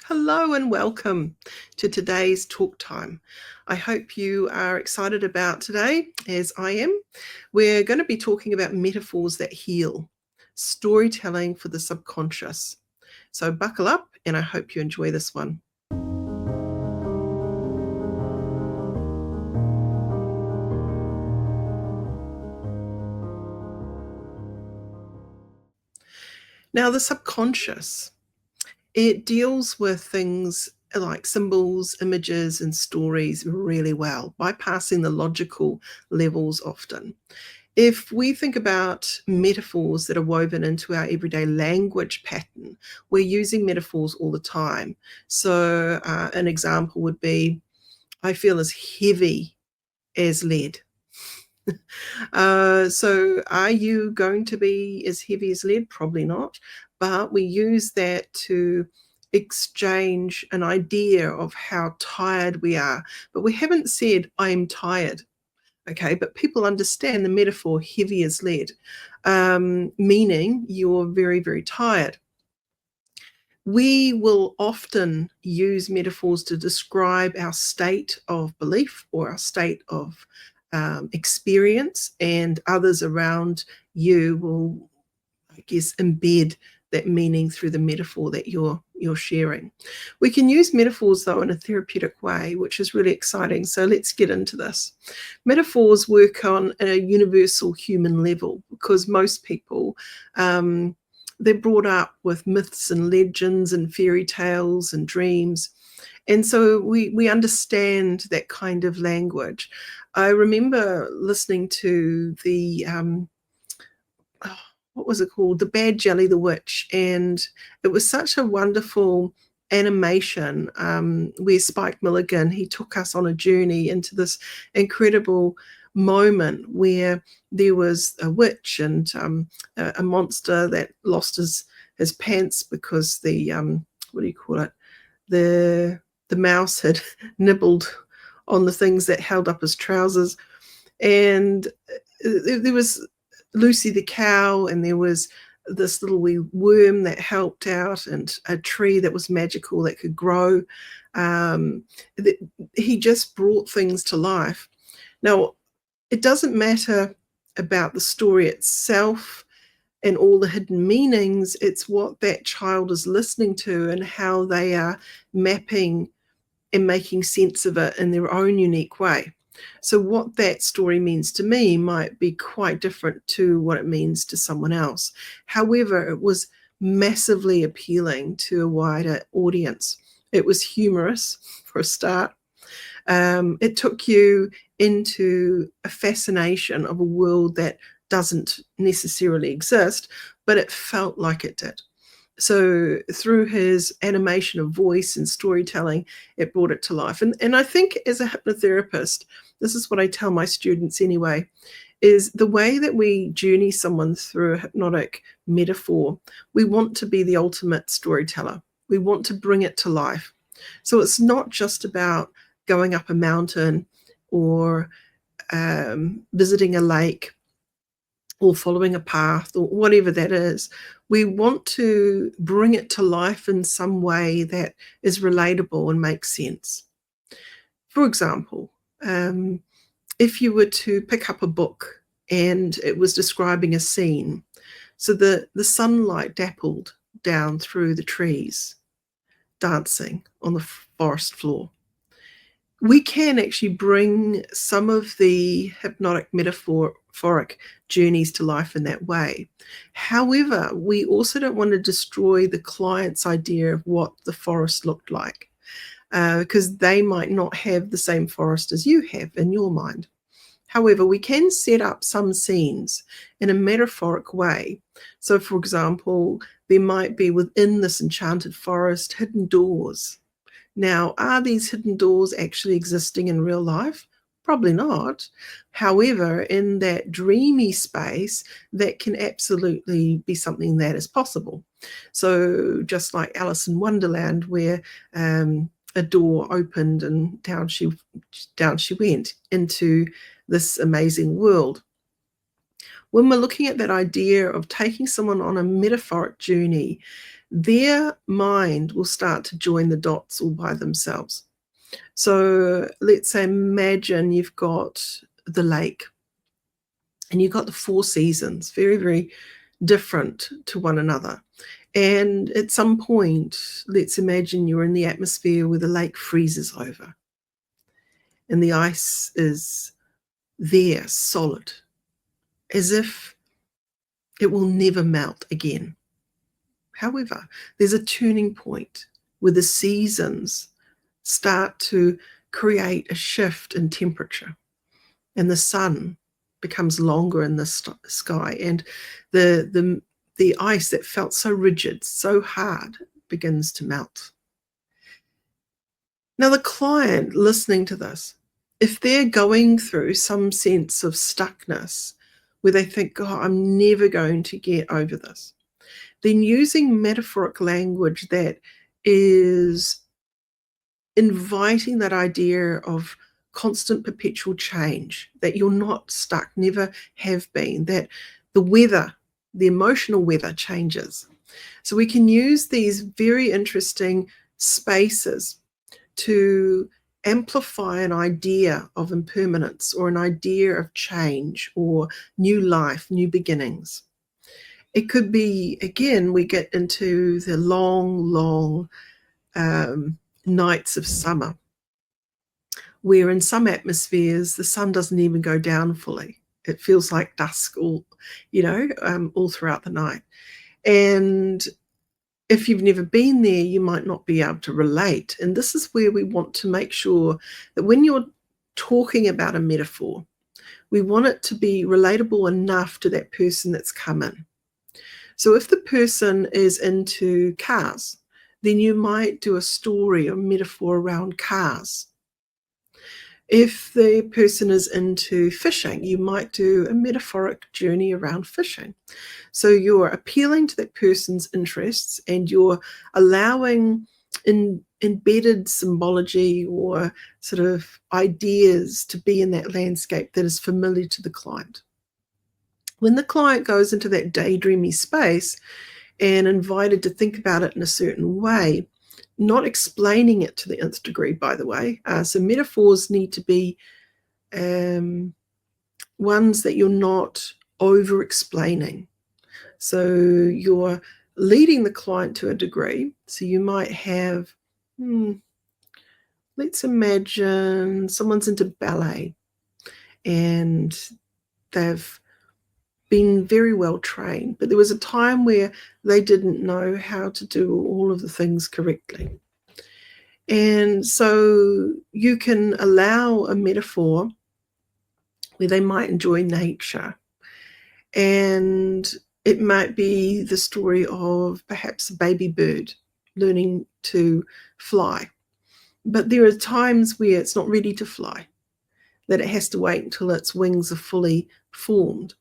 Hello and welcome to today's talk time. I hope you are excited about today, as I am. We're going to be talking about metaphors that heal, storytelling for the subconscious. So buckle up and I hope you enjoy this one. Now, the subconscious, it deals with things like symbols, images, and stories really well, bypassing the logical levels often. If we think about metaphors that are woven into our everyday language pattern, we're using metaphors all the time. So an example would be, I feel as heavy as lead. So are you going to be as heavy as lead? Probably not. But we use that to exchange an idea of how tired we are. But we haven't said, I'm tired. Okay, but people understand the metaphor heavy as lead, meaning you're very, very tired. We will often use metaphors to describe our state of belief or our state of experience, and others around you will, I guess, embed that meaning through the metaphor that you're sharing. We can use metaphors, though, in a therapeutic way, which is really exciting. So let's get into this. Metaphors work on a universal human level because most people, they're brought up with myths and legends and fairy tales and dreams. And so we understand that kind of language. I remember listening to the what was it called? The Bad Jelly the Witch. And it was such a wonderful animation where Spike Milligan, he took us on a journey into this incredible moment where there was a witch and a monster that lost his pants because the what do you call it? The mouse had nibbled on the things that held up his trousers. And there was Lucy the cow, and there was this little wee worm that helped out, and a tree that was magical that could grow. He just brought things to life. Now, it doesn't matter about the story itself and all the hidden meanings. It's what that child is listening to and how they are mapping and making sense of it in their own unique way. So what that story means to me might be quite different to what it means to someone else. However, it was massively appealing to a wider audience. It was humorous for a start. It took you into a fascination of a world that doesn't necessarily exist, but it felt like it did. So through his animation of voice and storytelling, it brought it to life. And I think as a hypnotherapist, this is what I tell my students anyway, is the way that we journey someone through a hypnotic metaphor, we want to be the ultimate storyteller. We want to bring it to life. So it's not just about going up a mountain or visiting a lake or following a path or whatever that is. We want to bring it to life in some way that is relatable and makes sense. For example, if you were to pick up a book and it was describing a scene, so the sunlight dappled down through the trees, dancing on the forest floor. We can actually bring some of the hypnotic metaphoric journeys to life in that way. However, we also don't want to destroy the client's idea of what the forest looked like, because they might not have the same forest as you have in your mind. However, we can set up some scenes in a metaphoric way. So, for example, there might be within this enchanted forest hidden doors. Now, are these hidden doors actually existing in real life? Probably not. However, in that dreamy space, that can absolutely be something that is possible. So just like Alice in Wonderland, where a door opened and down she went into this amazing world. When we're looking at that idea of taking someone on a metaphoric journey, their mind will start to join the dots all by themselves. So let's say, imagine you've got the lake and you've got the four seasons, very, very different to one another. And at some point, let's imagine you're in the atmosphere where the lake freezes over and the ice is there, solid, as if it will never melt again. However, there's a turning point where the seasons start to create a shift in temperature, and the sun becomes longer in the sky, and the ice that felt so rigid, so hard, begins to melt. Now, the client listening to this, if they're going through some sense of stuckness where they think, God, I'm never going to get over this, then using metaphoric language that is inviting that idea of constant perpetual change, that you're not stuck, never have been, that the weather, the emotional weather changes. So we can use these very interesting spaces to amplify an idea of impermanence or an idea of change or new life, new beginnings. It could be, again, we get into the long nights of summer, where in some atmospheres the sun doesn't even go down fully. It feels like dusk all throughout the night. And if you've never been there, you might not be able to relate. And this is where we want to make sure that when you're talking about a metaphor, we want it to be relatable enough to that person that's come in. So if the person is into cars, then you might do a story or metaphor around cars. If the person is into fishing, you might do a metaphoric journey around fishing. So you're appealing to that person's interests and you're allowing embedded symbology or sort of ideas to be in that landscape that is familiar to the client. When the client goes into that daydreamy space and invited to think about it in a certain way, not explaining it to the nth degree, by the way. So metaphors need to be ones that you're not over-explaining. So you're leading the client to a degree. So you might have, let's imagine someone's into ballet and they've been very well trained, but there was a time where they didn't know how to do all of the things correctly. And so you can allow a metaphor where they might enjoy nature, and it might be the story of perhaps a baby bird learning to fly. But there are times where it's not ready to fly, that it has to wait until its wings are fully formed.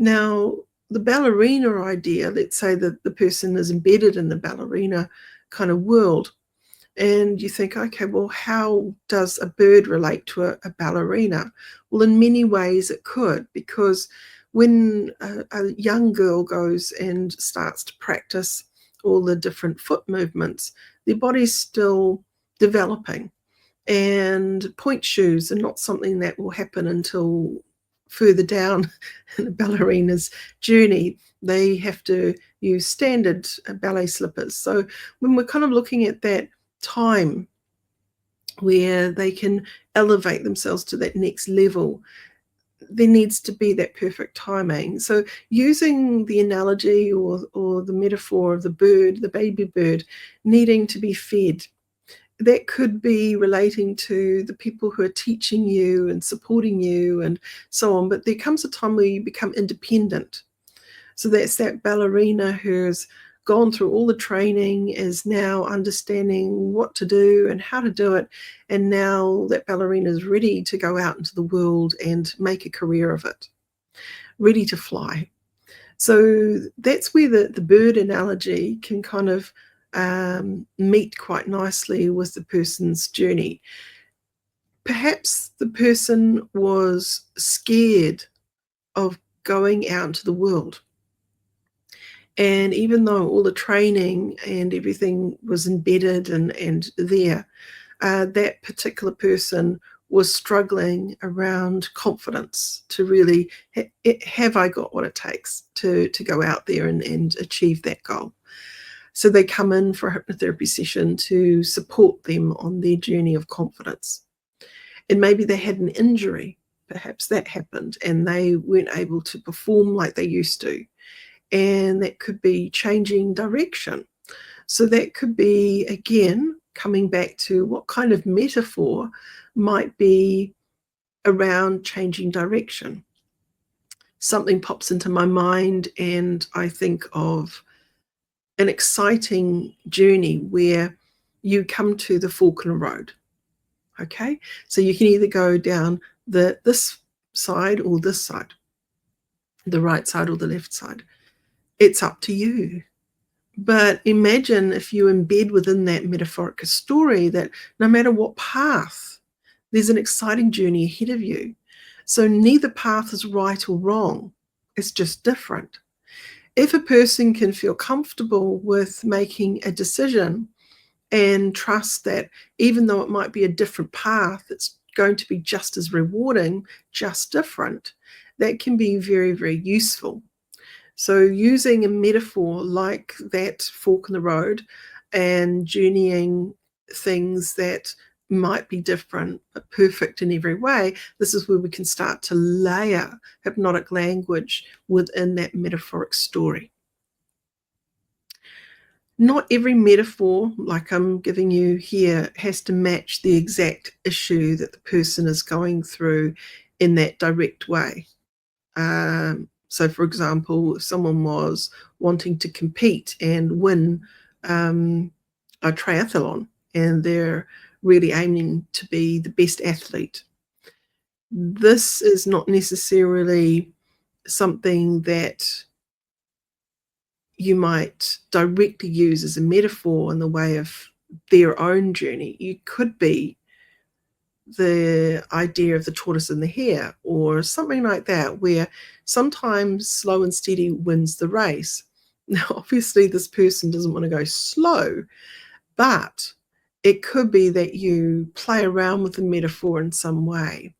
Now, the ballerina idea, let's say that the person is embedded in the ballerina kind of world, and you think, okay, well, how does a bird relate to a ballerina? Well, in many ways it could, because when a young girl goes and starts to practice all the different foot movements, their body's still developing. And point shoes are not something that will happen until further down in the ballerina's journey. They have to use standard ballet slippers. So when we're kind of looking at that time where they can elevate themselves to that next level, there needs to be that perfect timing. So using the analogy or the metaphor of the bird, the baby bird, needing to be fed, that could be relating to the people who are teaching you and supporting you and so on. But there comes a time where you become independent. So that's that ballerina who's gone through all the training, is now understanding what to do and how to do it. And now that ballerina is ready to go out into the world and make a career of it, ready to fly. So that's where the bird analogy can kind of meet quite nicely with the person's journey. Perhaps the person was scared of going out into the world, And even though all the training and everything was embedded and there, that particular person was struggling around confidence to really, have I got what it takes to go out there and achieve that goal? So they come in for a hypnotherapy session to support them on their journey of confidence. And maybe they had an injury, perhaps that happened, and they weren't able to perform like they used to. And that could be changing direction. So that could be, again, coming back to what kind of metaphor might be around changing direction. Something pops into my mind, and I think of an exciting journey where you come to the fork in the road. Okay, so you can either go down this side or this side, the right side or the left side. It's up to you. But imagine if you embed within that metaphoric story that no matter what path, there's an exciting journey ahead of you. So neither path is right or wrong. It's just different. If a person can feel comfortable with making a decision and trust that even though it might be a different path, it's going to be just as rewarding, just different, that can be very, very useful. So using a metaphor like that fork in the road and journeying things that might be different but perfect in every way, this is where we can start to layer hypnotic language within that metaphoric story. Not every metaphor, like I'm giving you here, has to match the exact issue that the person is going through in that direct way. So, for example, if someone was wanting to compete and win a triathlon, and they're really aiming to be the best athlete, this is not necessarily something that you might directly use as a metaphor in the way of their own journey. You could be the idea of the tortoise and the hare, or something like that, where sometimes slow and steady wins the race. Now, obviously, this person doesn't want to go slow, but it could be that you play around with the metaphor in some way,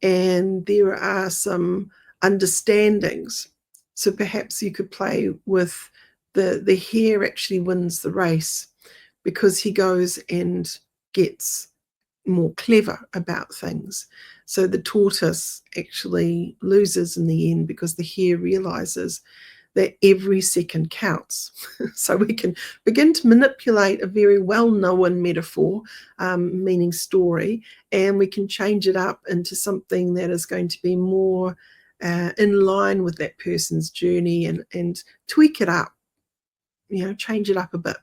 and there are some understandings. So perhaps you could play with the hare actually wins the race because he goes and gets more clever about things. So the tortoise actually loses in the end because the hare realizes that every second counts. So we can begin to manipulate a very well-known metaphor, meaning story, and we can change it up into something that is going to be more in line with that person's journey, and tweak it up, change it up a bit.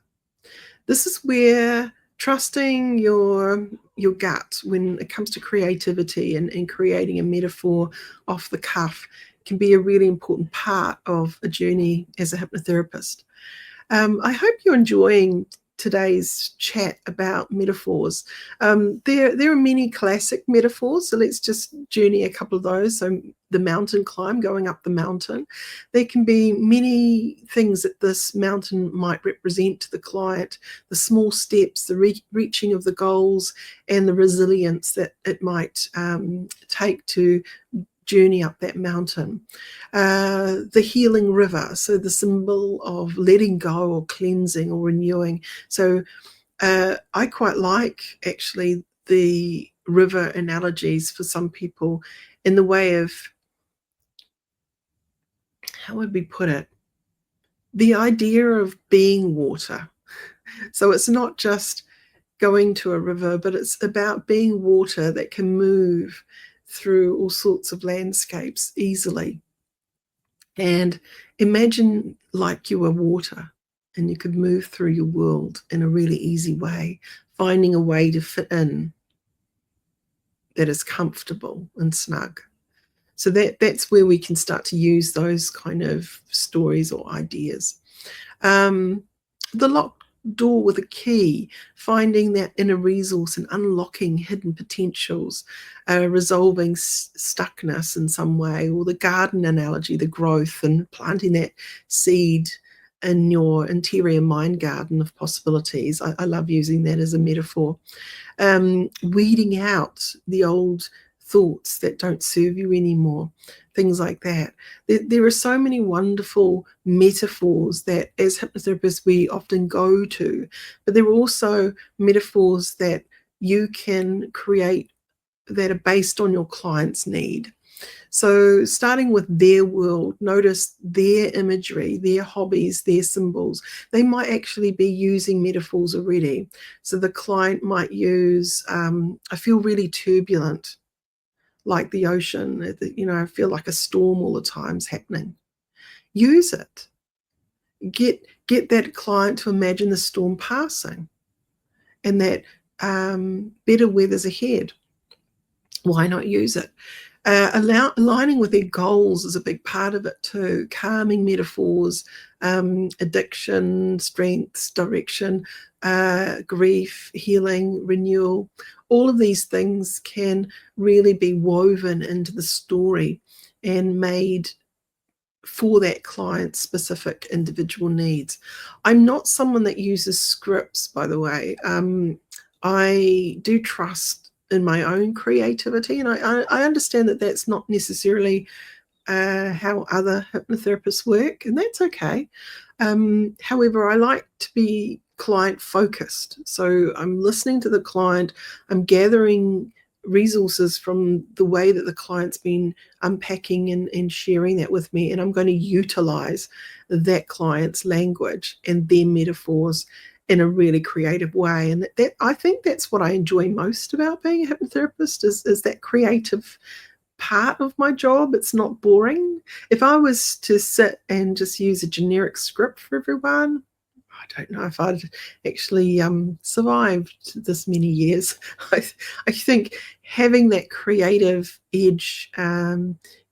This is where trusting your gut when it comes to creativity and creating a metaphor off the cuff can be a really important part of a journey as a hypnotherapist. I hope you're enjoying today's chat about metaphors. There are many classic metaphors, so let's just journey a couple of those. So the mountain climb, going up the mountain. There can be many things that this mountain might represent to the client, the small steps, the reaching of the goals, and the resilience that it might take to journey up that mountain. The healing river, so the symbol of letting go or cleansing or renewing. So I quite like actually the river analogies for some people in the way of, how would we put it? The idea of being water. So it's not just going to a river, but it's about being water that can move through all sorts of landscapes easily. And imagine like you were water and you could move through your world in a really easy way, finding a way to fit in that is comfortable and snug. So that's where we can start to use those kind of stories or ideas. The locked door with a key, finding that inner resource and unlocking hidden potentials, resolving stuckness in some way, or the garden analogy, the growth and planting that seed in your interior mind garden of possibilities. I love using that as a metaphor. Weeding out the old thoughts that don't serve you anymore, things like that. There are so many wonderful metaphors that as hypnotherapists we often go to, but there are also metaphors that you can create that are based on your client's need. So starting with their world, notice their imagery, their hobbies, their symbols. They might actually be using metaphors already. So the client might use, I feel really turbulent, like the ocean. I feel like a storm all the time's happening. Use it. Get that client to imagine the storm passing and that better weather's ahead. Why not use it? Aligning with their goals is a big part of it too. Calming metaphors, addiction, strengths, direction, grief, healing, renewal. All of these things can really be woven into the story and made for that client's specific individual needs. I'm not someone that uses scripts, by the way. I do trust in my own creativity, and I understand that that's not necessarily how other hypnotherapists work, and that's okay. However, I like to be client focused. So I'm listening to the client, I'm gathering resources from the way that the client's been unpacking and sharing that with me, and I'm going to utilize that client's language and their metaphors in a really creative way. And that I think that's what I enjoy most about being a hypnotherapist is that creative part of my job. It's not boring. If I was to sit and just use a generic script for everyone, I don't know if I'd actually survived this many years. I think having that creative edge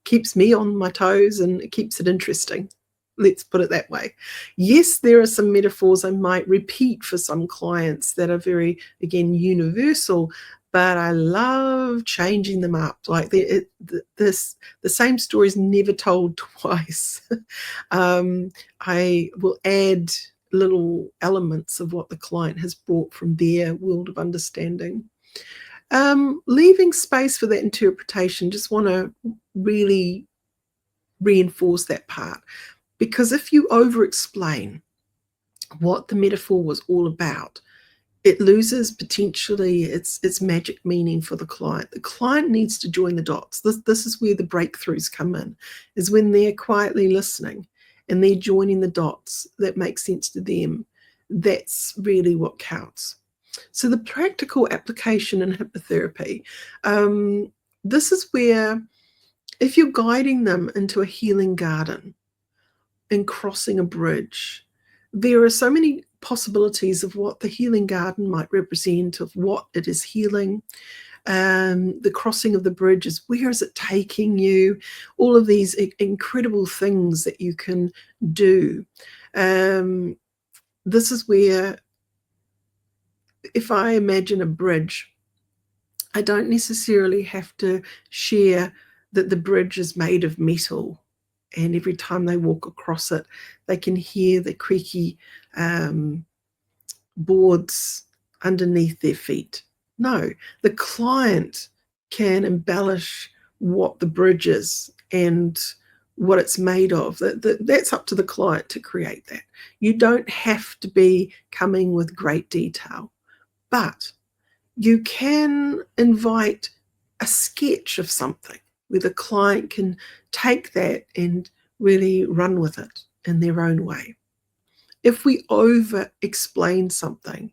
keeps me on my toes and it keeps it interesting. Let's put it that way. Yes, there are some metaphors I might repeat for some clients that are very, again, universal, but I love changing them up. Like the same story is never told twice. I will add little elements of what the client has brought from their world of understanding. Leaving space for that interpretation, just want to really reinforce that part. Because if you over-explain what the metaphor was all about, it loses potentially its magic meaning for the client. The client needs to join the dots. This is where the breakthroughs come in, is when they're quietly listening and they're joining the dots that make sense to them. That's really what counts. So the practical application in hypnotherapy, this is where if you're guiding them into a healing garden and crossing a bridge, there are so many possibilities of what the healing garden might represent, of what it is healing. The crossing of the bridge is, where is it taking you? All of these incredible things that you can do. This is where, if I imagine a bridge, I don't necessarily have to share that the bridge is made of metal, and every time they walk across it, they can hear the creaky boards underneath their feet. No, the client can embellish what the bridge is and what it's made of. That's up to the client to create that. You don't have to be coming with great detail, but you can invite a sketch of something where the client can take that and really run with it in their own way. If we over explain something,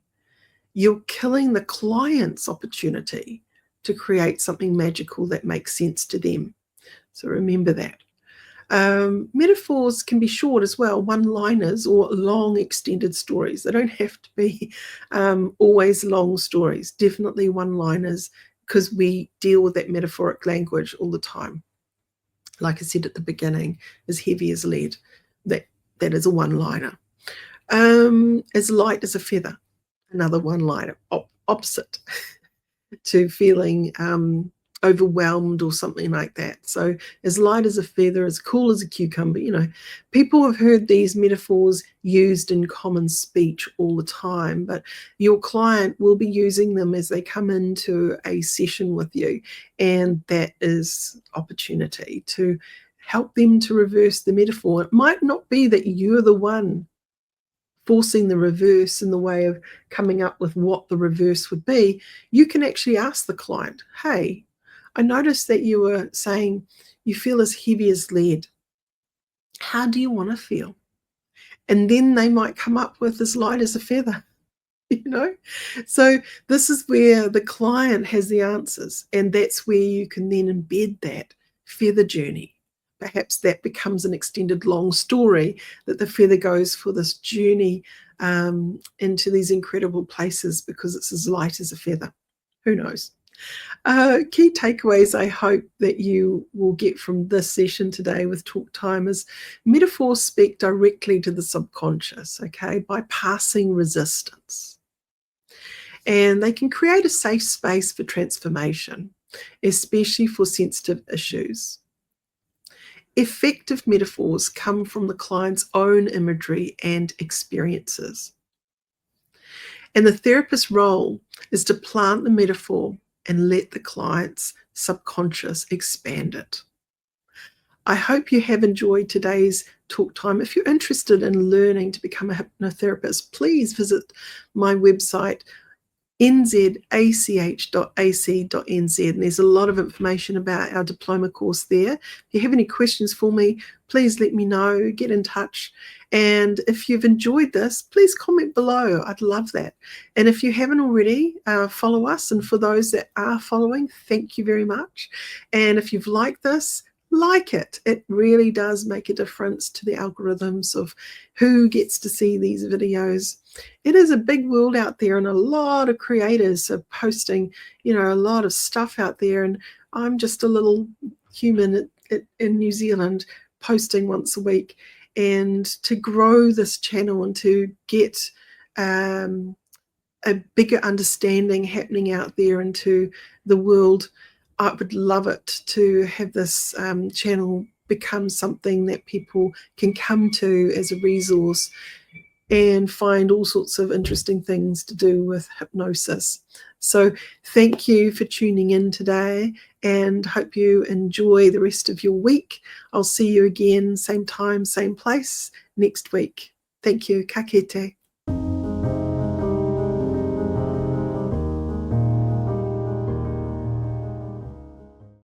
you're killing the client's opportunity to create something magical that makes sense to them. So remember that. Metaphors can be short as well, one-liners or long extended stories. They don't have to be always long stories, definitely one-liners, because we deal with that metaphoric language all the time. Like I said at the beginning, as heavy as lead, that is a one-liner. As light as a feather, another one-liner, opposite to feeling overwhelmed or something like that. So as light as a feather, as cool as a cucumber, people have heard these metaphors used in common speech all the time, but your client will be using them as they come into a session with you. And that is opportunity to help them to reverse the metaphor. It might not be that you're the one forcing the reverse in the way of coming up with what the reverse would be. You can actually ask the client, hey, I noticed that you were saying you feel as heavy as lead. How do you want to feel? And then they might come up with as light as a feather. So this is where the client has the answers, and that's where you can then embed that feather journey. Perhaps that becomes an extended long story, that the feather goes for this journey into these incredible places because it's as light as a feather. Who knows? Key takeaways I hope that you will get from this session today with Talk Time is metaphors speak directly to the subconscious, okay, bypassing resistance. And they can create a safe space for transformation, especially for sensitive issues. Effective metaphors come from the client's own imagery and experiences. And the therapist's role is to plant the metaphor and let the client's subconscious expand it. I hope you have enjoyed today's Talk Time. If you're interested in learning to become a hypnotherapist, please visit my website, NZACH.ac.nz, and there's a lot of information about our diploma course there. If you have any questions for me, please let me know, get in touch. And if you've enjoyed this, please comment below. I'd love that. And if you haven't already, follow us. And for those that are following, thank you very much. And if you've liked this, like it. It really does make a difference to the algorithms of who gets to see these videos. It is a big world out there, and a lot of creators are posting, a lot of stuff out there. And I'm just a little human in New Zealand posting once a week. And to grow this channel and to get a bigger understanding happening out there into the world, I would love it to have this channel become something that people can come to as a resource and find all sorts of interesting things to do with hypnosis. So thank you for tuning in today, and hope you enjoy the rest of your week. I'll see you again, same time, same place next week. Thank you. Ka kite.